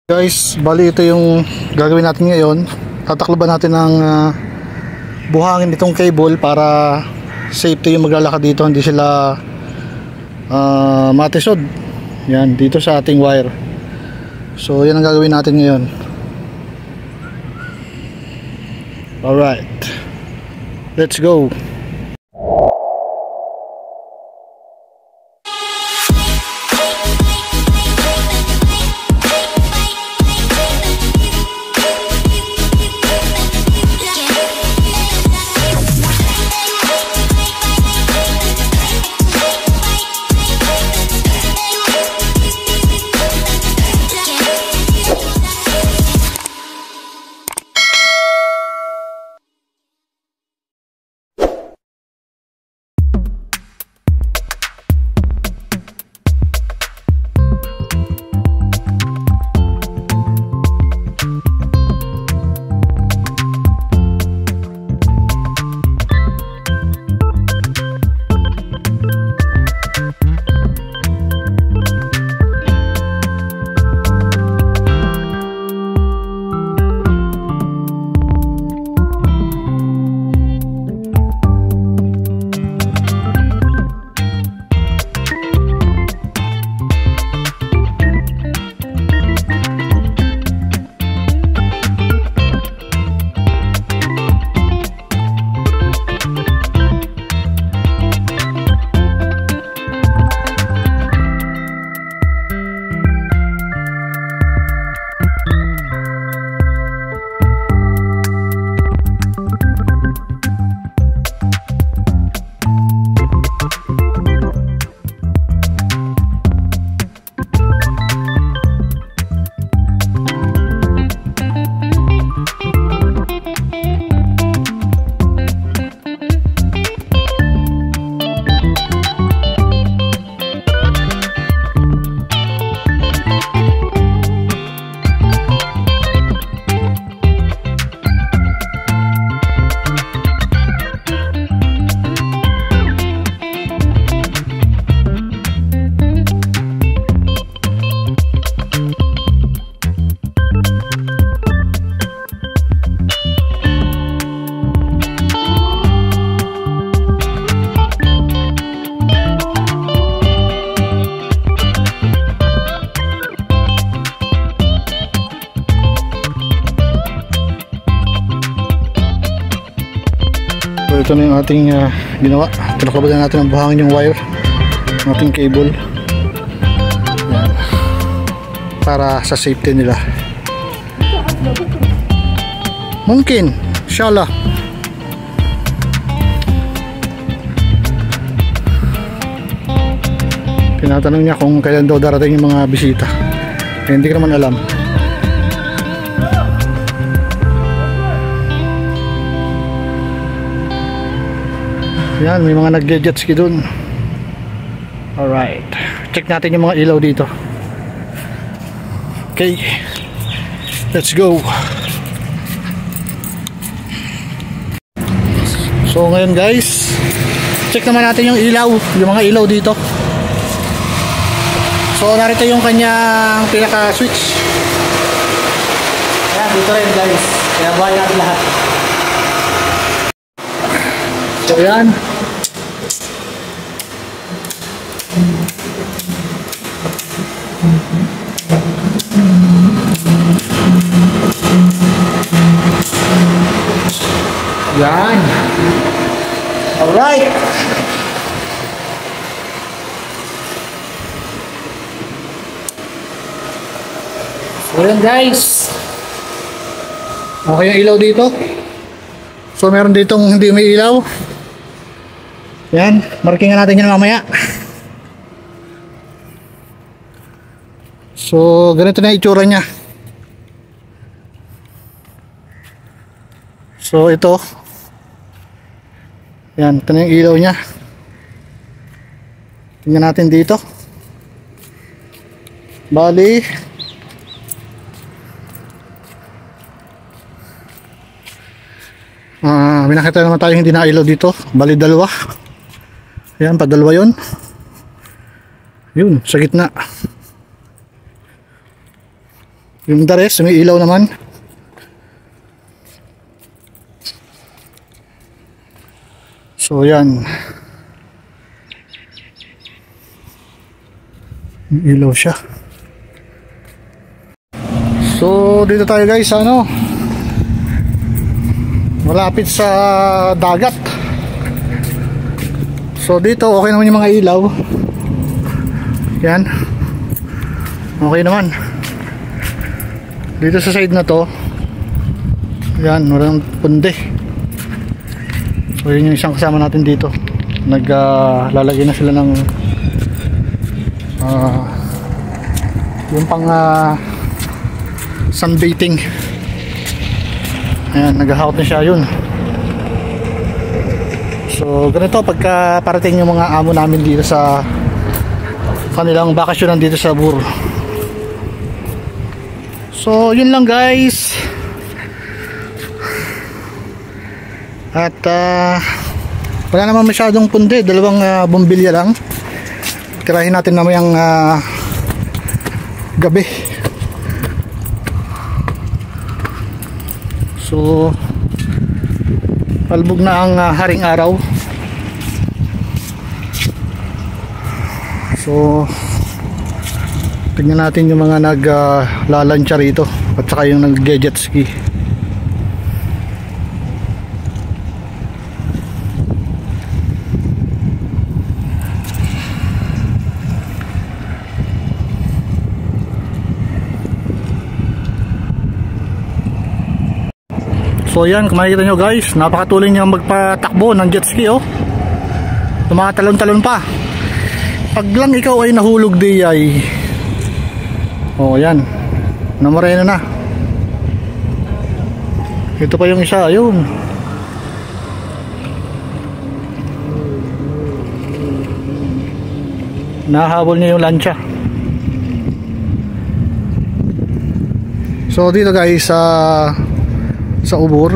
Guys, bali ito yung gagawin natin ngayon. Tatakloban natin ng buhangin itong cable para safety yung maglalakad dito, hindi sila matisod. Yan, dito sa ating wire. So yan ang gagawin natin ngayon. Alright, let's go. So ito na yung ating ginawa. Tinakabagan natin ang buhangin yung wire, ating cable. Yan. Para sa safety nila. Mungkin, inshallah. Tinatanong niya kung kailan daw darating yung mga bisita. Hindi ko naman alam. Yan, may mga nag-jet ski dun. Alright, check natin yung mga ilaw dito. Okay, let's go. So ngayon guys, check naman natin yung ilaw, yung mga ilaw dito. So narito yung kanyang pinaka switch. Ayan, dito rin guys. Kaya buhay natin lahat. So yan. Yan. Alright. So yan guys. Okay yung ilaw dito. So meron ditong hindi may ilaw. Yan. Markingan natin yan mamaya. So ganito na itsura nya. So ito. Yan, ito na yung ilaw nya. Tingnan natin dito. Bali may nakita naman tayo hindi na ilaw dito. Bali dalawa. Ayan, padalawa yun. Yun, sa gitna. Yung the rest, may ilaw naman. So yan. May ilaw siya. So dito tayo guys, ano, malapit sa dagat. So dito okay naman yung mga ilaw. Yan. Okay naman. Dito sa side na to, yan, walang pundi. So yun yung isang kasama natin dito. Lalagay na sila ng yung pang sunbathing. Ayan, nag-hawk na siya yun. So ganito pagka parating yung mga amo namin dito sa kanilang bakasyonan dito sa Bur. So yun lang guys. At wala naman masyadong pundi, dalawang bombilya lang. Tirahin natin namayang gabi. So palbog na ang haring araw. So tignan natin yung mga naglalantsa rito at saka yung nag-jet ski. So yan, kung makikita nyo guys, napakatuloy niya magpatakbo ng jet ski, oh. Tumatalon-talon pa. Pag lang ikaw ay nahulog di ay, oh yan, namoreno na. Ito pa yung isa, ayun. Nahabol niya yung lancha. So dito guys, sa Ubur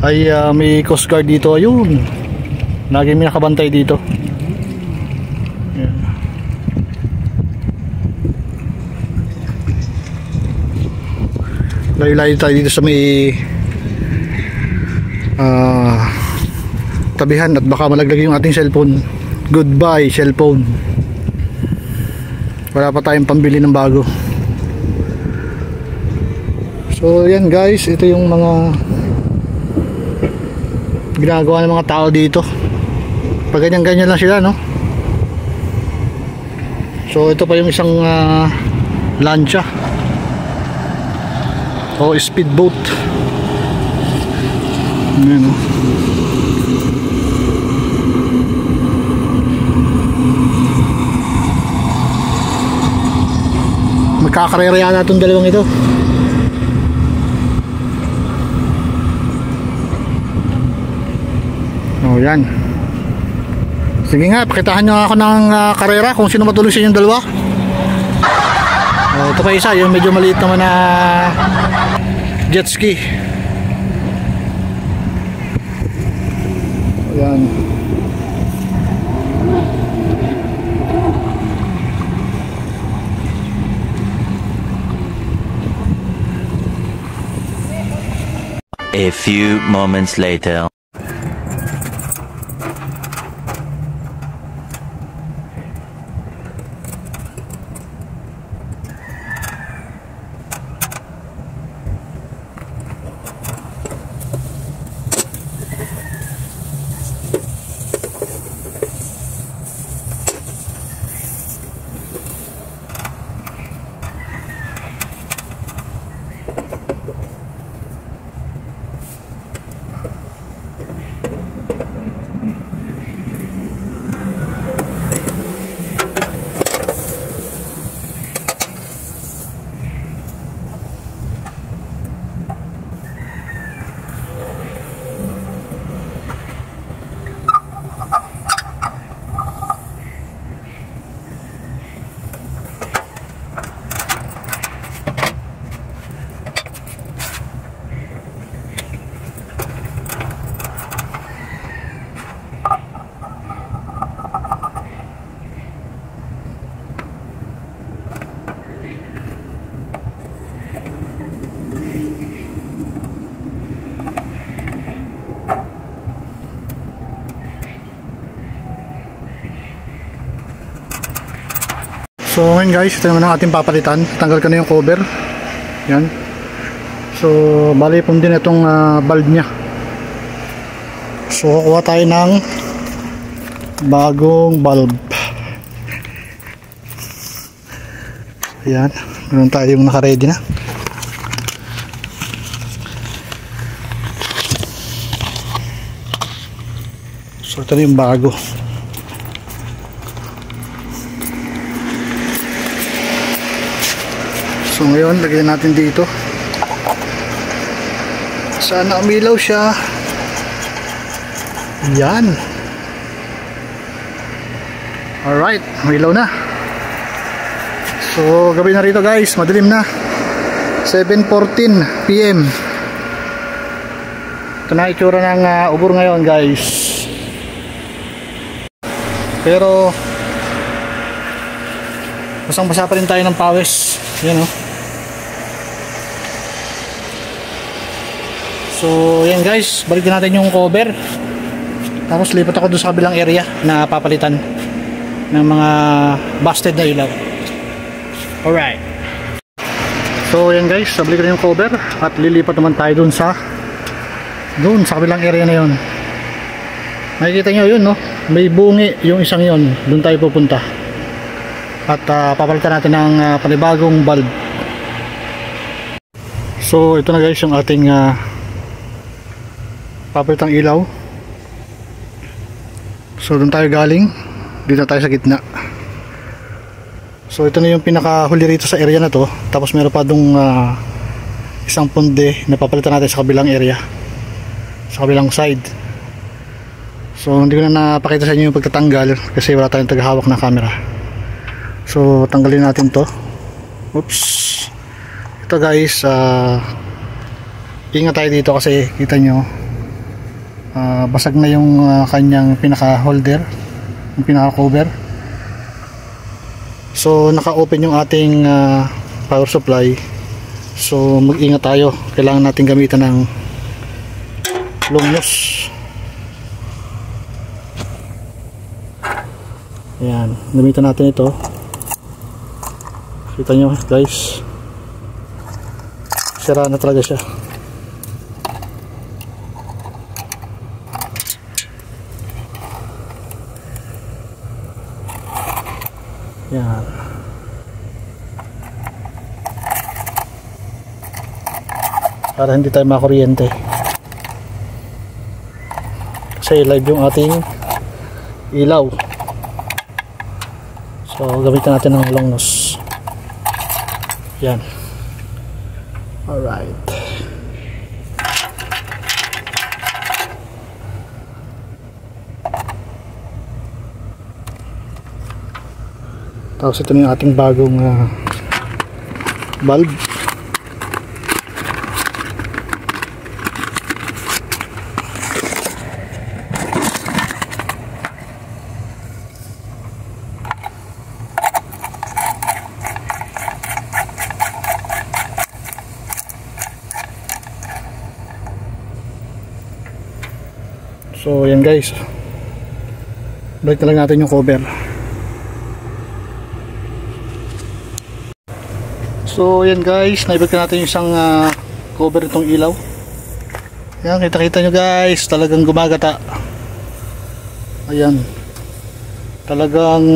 ay may coast guard dito, ayun. Lagi may nakabantay dito. Ayan. Layo-layo tayo dito sa may tabihan at baka malaglag yung ating cellphone. Goodbye cellphone. Wala pa tayong pambili ng bago. So yan guys, ito yung mga ginagawa ng mga tao dito. Pag ganyan-ganyan lang sila, no? So ito pa yung isang lancha o speedboat. Ayan, no? Magkakarera yata itong dalawang ito. Oh, yan. Sige nga, pakitahan nyo ako ng karera kung sino matulog sa inyong dalawa. Oh, ito pa isa, yung medyo maliit naman na jet ski. Oh, yan. A few moments later. So ngayon guys, ito naman ang ating papalitan. Tanggal ko na yung cover. Yan. So bali pum din itong bulb nya. So kukuha tayo ng bagong bulb. Yan. Meron tayong naka-ready na. So ito na yung bago. So ngayon lagyan natin dito. Sana umilaw siya. Yan. Alright, umilaw na. So gabi na rito guys, madilim na. 7:14 PM. Ito na itsura ng ubur ngayon guys. Pero basang-basa pa rin tayo ng pawis. Yan o. So yan guys, balikan natin yung cover. Tapos lipat ako doon sa kabilang area na papalitan ng mga busted na ilaw. Alright. So yan guys, balikan yung cover at lilipat naman tayo doon sa kabilang area na yun. Makikita nyo yun, no? May bungi yung isang yun. Doon tayo pupunta. At papalitan natin ng panibagong bulb. So ito na guys yung ating papalitang ilaw. So doon tayo galing. Dito tayo sa gitna. So ito na yung pinakahuli rito sa area na to. Tapos meron pa dong isang punde na papalitan natin sa kabilang area, sa kabilang side. So hindi ko na napakita sa inyo yung pagtatanggal kasi wala tayong tagahawak na camera. So tanggalin natin to. Oops. Ito guys, ingat tayo dito kasi kita nyo basag na yung kanyang pinaka holder, yung pinaka cover. So naka open yung ating power supply. So mag ingat tayo, kailangan natin gamitan ng long nose. Ayan, gamitan natin ito. Kita nyo guys, sira na talaga siya. Yan. Para hindi tayo makuryente kasi live yung ating ilaw. So gamitan natin ng long nose. Yan. Alright. Tapos ito na yung ating bagong bulb. So yan guys, balik na lang natin yung cover. So yan guys, naibalik natin yung isang cover itong ilaw. Yan, kita-kita nyo guys, talagang gumagata. Ayan, talagang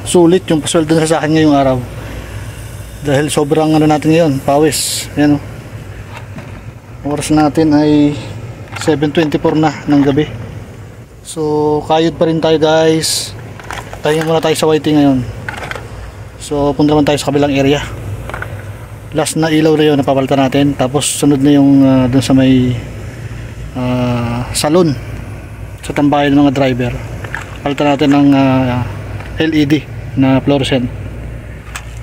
sulit yung pasweldo na sa akin ngayong araw dahil sobrang ano natin ngayon, pawis. Yan o, oras natin ay 7:24 na ng gabi. So kayod pa rin tayo guys. Tayo muna tayo sa YT ngayon. So punta naman tayo sa kabilang area. Last na ilaw na yun napapalitan natin. Tapos sunod na yung dun sa may salon, sa tambayan ng mga driver. Palitan natin ng LED na fluorescent.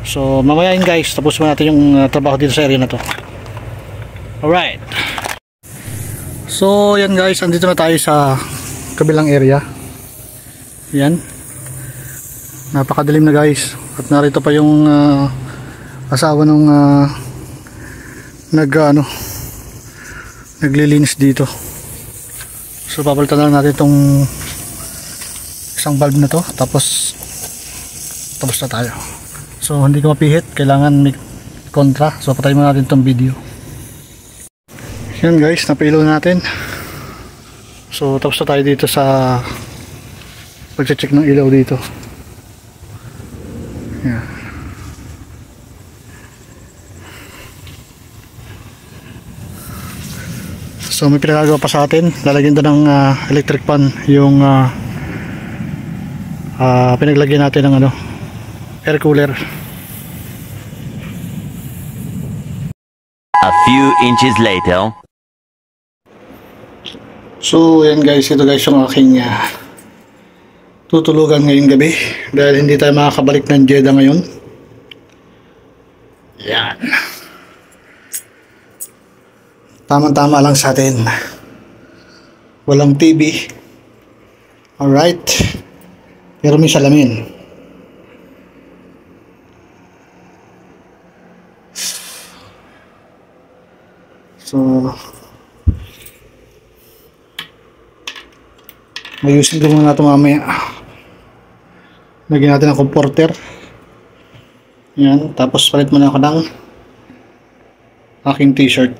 So mamaya yun guys, tapos naman natin yung trabaho dito sa area na to. Alright. So yan guys, andito na tayo sa kabilang area. Yan, napakadilim na guys. At narito pa yung asawa nung naglilinis dito. So papalitan lang natin itong isang bulb na to. Tapos na tayo. So hindi ko mapihit, kailangan may kontra. So patayin mo natin itong video. Yan guys, napilo natin. So tapos na tayo dito sa pag-check ng ilaw dito. Yan. So may pinagagawa pa sa atin. Lalagyan doon ng electric fan yung pinaglagyan natin ng air cooler. A few inches later. So yan guys, ito guys yung aking tutulugan ngayong gabi dahil hindi tayo makakabalik ng Jeddah ngayon. Yan. Tama-tama lang sa atin. Walang TV. Alright. Pero may salamin. So ayusin ko muna ito mamaya. Lagyan natin ang comforter. Yan. Tapos palit muna ako ng aking t-shirt.